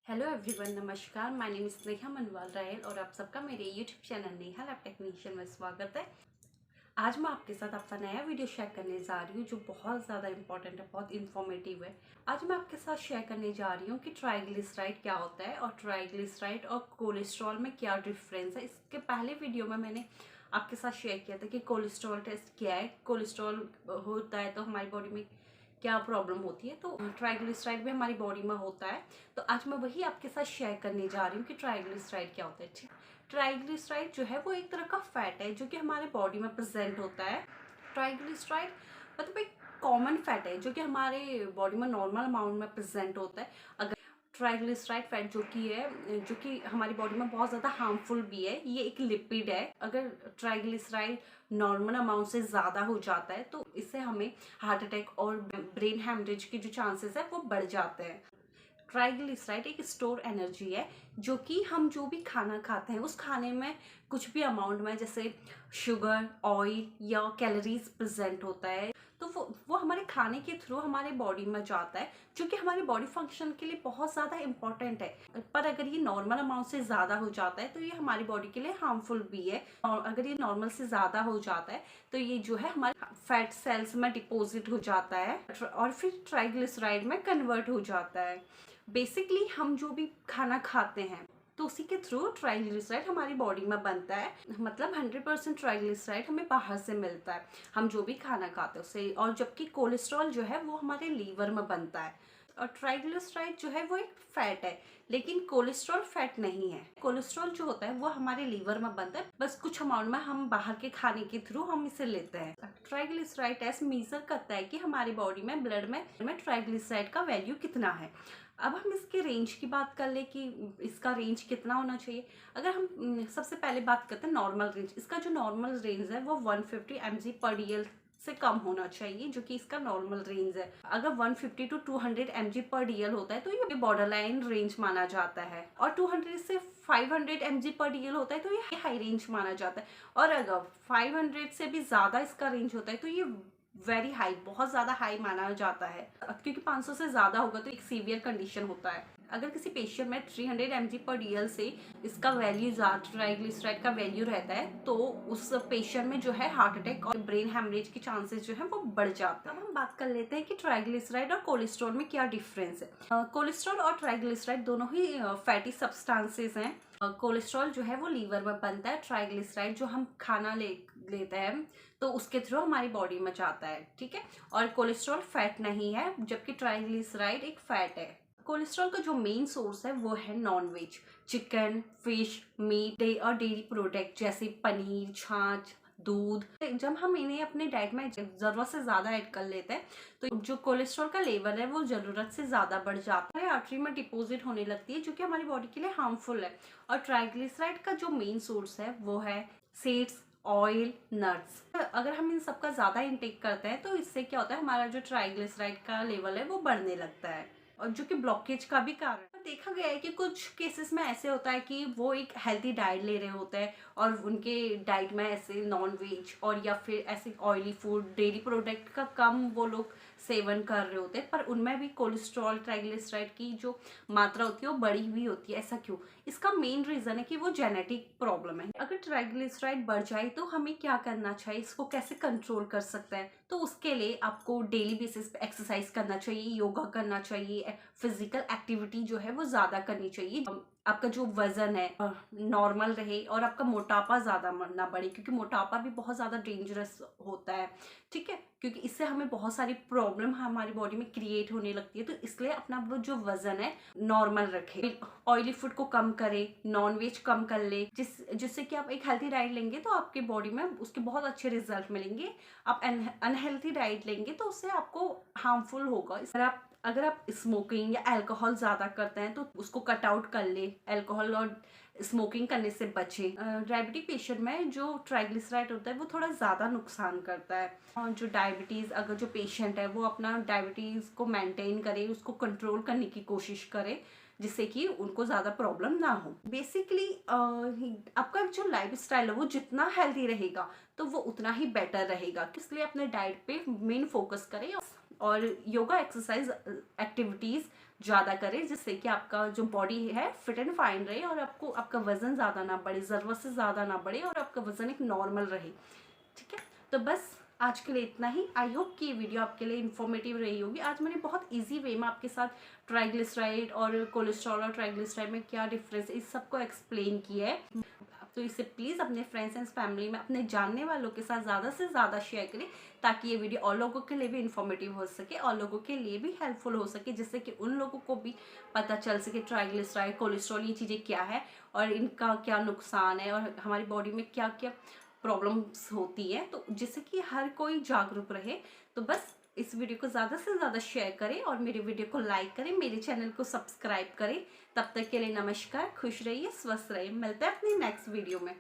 Hello everyone, नमस्कार। My name is Sneha Manwal Rayal और आप सबका मेरे YouTube channel Neha lab technician में स्वागत है। आज मैं आपके साथ आपका नया वीडियो शेयर करने जा रही हूँ जो बहुत ज़्यादा इंपॉर्टेंट है, बहुत इन्फॉर्मेटिव है। आज मैं आपके साथ शेयर करने जा रही हूँ कि ट्राइग्लिसराइड क्या होता है और ट्राइग्लिसराइड और कोलेस्ट्रॉल में क्या डिफरेंस है। इसके पहले वीडियो में मैंने आपके साथ शेयर किया था कि कोलेस्ट्रॉल टेस्ट क्या है, कोलेस्ट्रॉल होता है तो हमारी बॉडी में क्या प्रॉब्लम होती है। तो ट्राइग्लिसराइड भी हमारी बॉडी में होता है। तो आज मैं वही आपके साथ शेयर करने जा रही हूँ कि ट्राइग्लिसराइड क्या होता है। ठीक, ट्राइग्लिसराइड जो है वो एक तरह का फैट है जो कि हमारे बॉडी में प्रेजेंट होता है। ट्राइग्लिसराइड मतलब एक कॉमन फैट है जो कि हमारे बॉडी में नॉर्मल अमाउंट में प्रेजेंट होता है। अगर ट्राइग्लिसराइड फैट जो कि हमारी बॉडी में बहुत ज़्यादा हार्मफुल भी है, ये एक लिपिड है। अगर ट्राइग्लिसराइड नॉर्मल अमाउंट से ज़्यादा हो जाता है तो इससे हमें हार्ट अटैक और ब्रेन हैमरेज के जो चांसेस है वो बढ़ जाते हैं। ट्राइग्लिसराइड एक स्टोर एनर्जी है जो कि हम जो भी खाना खाते हैं उस खाने में कुछ भी अमाउंट में, जैसे शुगर, ऑयल या कैलोरीज प्रेजेंट होता है, तो वो हमारे खाने के थ्रू हमारे बॉडी में जाता है जो कि हमारी बॉडी फंक्शन के लिए बहुत ज़्यादा इंपॉर्टेंट है। पर अगर ये नॉर्मल अमाउंट से ज़्यादा हो जाता है तो ये हमारी बॉडी के लिए हार्मफुल भी है। और अगर ये नॉर्मल से ज़्यादा हो जाता है तो ये जो है हमारे फैट सेल्स में डिपॉजिट हो जाता है और फिर ट्राइग्लिसराइड में कन्वर्ट हो जाता है। बेसिकली हम जो भी खाना खाते हैं तो उसी के थ्रू ट्राइग्लिसराइड हमारी बॉडी में बनता है। मतलब 100% ट्राइग्लिसराइड हमें बाहर से मिलता है, हम जो भी खाना खाते हैं उससे। और जबकि कोलेस्ट्रॉल जो है वो हमारे लीवर में बनता है। और ट्राइग्लिसराइड जो है वो एक फैट है, लेकिन कोलेस्ट्रॉल फैट नहीं है। कोलेस्ट्रॉल जो होता है वो हमारे लीवर में बनता है, बस कुछ अमाउंट में हम बाहर के खाने के थ्रू हम इसे लेते हैं। ट्राइग्लिसराइड टेस्ट मेजर करता है कि हमारी बॉडी में ब्लड में ट्राइग्लिसराइड का वैल्यू कितना है। अब हम इसके रेंज की बात कर ले कि इसका रेंज कितना होना चाहिए। अगर हम सबसे पहले बात करते हैं नॉर्मल रेंज, इसका जो नॉर्मल रेंज है वो 150 mg पर DL से कम होना चाहिए, जो कि इसका नॉर्मल रेंज है। अगर 150 to 200 mg पर DL होता है तो ये बॉर्डर लाइन रेंज माना जाता है, और 200 से 500 mg पर DL होता है तो ये हाई रेंज माना जाता है। और अगर 500 से भी ज़्यादा इसका रेंज होता है तो ये वेरी हाई, बहुत ज़्यादा हाई माना जाता है, क्योंकि 500 से ज़्यादा होगा तो एक सीवियर कंडीशन होता है। अगर किसी पेशेंट में 300 mg पर DL से इसका वैल्यू ट्राइग्लिसराइड का वैल्यू रहता है तो उस पेशेंट में जो है हार्ट अटैक और ब्रेन हैमरेज के चांसेस जो है वो बढ़ जाते हैं। अब हम बात कर लेते हैं कि ट्राइग्लिसराइड और कोलेस्ट्रॉल में क्या डिफरेंस है। कोलेस्ट्रॉल और ट्राइग्लिसराइड दोनों ही फैटी सब्सटेंसेस हैं। कोलेस्ट्रॉल जो है वो लीवर में बनता है, ट्राइग्लिसराइड जो हम खाना लेते हैं तो उसके थ्रू हमारी बॉडी में जाता है। ठीक है, और कोलेस्ट्रॉल फैट नहीं है, जबकि ट्राइग्लिसराइड एक फैट है। कोलेस्ट्रॉल का जो मेन सोर्स है वो है non veg, chicken, fish, meat और डेयरी प्रोडक्ट जैसे पनीर, छाछ, दूध। जब हम इन्हें अपने डाइट में जरूरत से ज्यादा ऐड कर लेते हैं तो जो कोलेस्ट्रॉल का लेवल है वो जरूरत से ज्यादा बढ़ जाता है, आर्टरी में डिपॉजिट होने लगती है जो कि हमारी बॉडी के लिए हार्मफुल है। और ट्राइग्लिसराइड का जो मेन सोर्स है वो है सीड्स, ऑयल, नट्स। अगर हम इन सबका ज्यादा इंटेक करते हैं तो इससे क्या होता है, हमारा जो ट्राइग्लिसराइड का लेवल है वो बढ़ने लगता है, और जो कि ब्लॉकेज का भी कारण देखा गया है कि कुछ केसेस में ऐसे होता है कि वो एक हेल्थी डाइट ले रहे होते हैं और उनके डाइट में ऐसे नॉन वेज और या फिर ऐसे ऑयली फूड, डेयरी प्रोडक्ट का कम वो लोग सेवन कर रहे होते हैं, पर उनमें भी कोलेस्ट्रॉल, ट्राइग्लिसराइड की जो मात्रा होती है वो बढ़ी हुई होती है। ऐसा क्यों? इसका मेन रीजन है कि वो जेनेटिक प्रॉब्लम है। अगर ट्राइग्लिसराइड बढ़ जाए तो हमें क्या करना चाहिए, इसको कैसे कंट्रोल कर सकते हैं? तो उसके लिए आपको डेली बेसिस पे एक्सरसाइज करना चाहिए, योगा करना चाहिए, फिजिकल एक्टिविटी जो है वो ज्यादा करनी चाहिए। आपका जो वजन है नॉर्मल रहे और आपका मोटापा ज्यादा ना बढ़े, क्योंकि मोटापा भी बहुत ज्यादा डेंजरस होता है। ठीक है, क्योंकि इससे हमें बहुत सारी प्रॉब्लम हमारी बॉडी में क्रिएट होने लगती है। तो इसलिए अपना वो जो वजन है नॉर्मल रखे, ऑयली फूड को कम करे, नॉन वेज कम कर ले, जिससे कि आप एक हेल्थी डाइट लेंगे तो आपके बॉडी में उसके बहुत अच्छे रिजल्ट मिलेंगे। आप अनहेल्थी डाइट लेंगे तो उससे आपको हार्मफुल होगा। अगर आप स्मोकिंग या अल्कोहल ज़्यादा करते हैं तो उसको कट आउट कर ले, अल्कोहल और स्मोकिंग करने से बचे। डायबिटिक पेशेंट में जो ट्राइग्लिसराइड होता है वो थोड़ा ज़्यादा नुकसान करता है। और जो डायबिटीज़, अगर जो पेशेंट है वो अपना डायबिटीज़ को मेंटेन करे, उसको कंट्रोल करने की कोशिश करे, जिससे कि उनको ज़्यादा प्रॉब्लम ना हो। बेसिकली आपका जो लाइफ स्टाइल है वो जितना हेल्दी रहेगा तो वो उतना ही बेटर रहेगा, इसलिए अपने डाइट पे मेन फोकस करें। और योगा एक्सरसाइज एक्टिविटीज़ ज़्यादा करें, जिससे कि आपका जो बॉडी है फिट एंड फाइन रहे और आपको आपका वज़न ज़्यादा ना बढ़े, ज़रूरत से ज़्यादा ना बढ़े और आपका वज़न एक नॉर्मल रहे। ठीक है, तो बस आज के लिए इतना ही। आई होप कि ये वीडियो आपके लिए इन्फॉर्मेटिव रही होगी। आज मैंने बहुत इजी वे में आपके साथ ट्राइग्लिसराइड और कोलेस्ट्रॉल और ट्राइग्लिसराइड में क्या डिफरेंस है इस सबको एक्सप्लेन किया है। तो इसे प्लीज़ अपने फ्रेंड्स एंड फैमिली में अपने जानने वालों के साथ ज़्यादा से ज़्यादा शेयर करें, ताकि ये वीडियो और लोगों के लिए भी इन्फॉर्मेटिव हो सके और लोगों के लिए भी हेल्पफुल हो सके, जिससे कि उन लोगों को भी पता चल सके ट्राइग्लिसराइड, कोलेस्ट्रॉल ये चीज़ें क्या है और इनका क्या नुकसान है और हमारी बॉडी में क्या क्या प्रॉब्लम्स होती है, तो जिससे कि हर कोई जागरूक रहे। तो बस इस वीडियो को ज़्यादा से ज़्यादा शेयर करें और मेरे वीडियो को लाइक करें, मेरे चैनल को सब्सक्राइब करें। तब तक के लिए नमस्कार, खुश रहिए, स्वस्थ रहिए, मिलते हैं अपनी नेक्स्ट वीडियो में।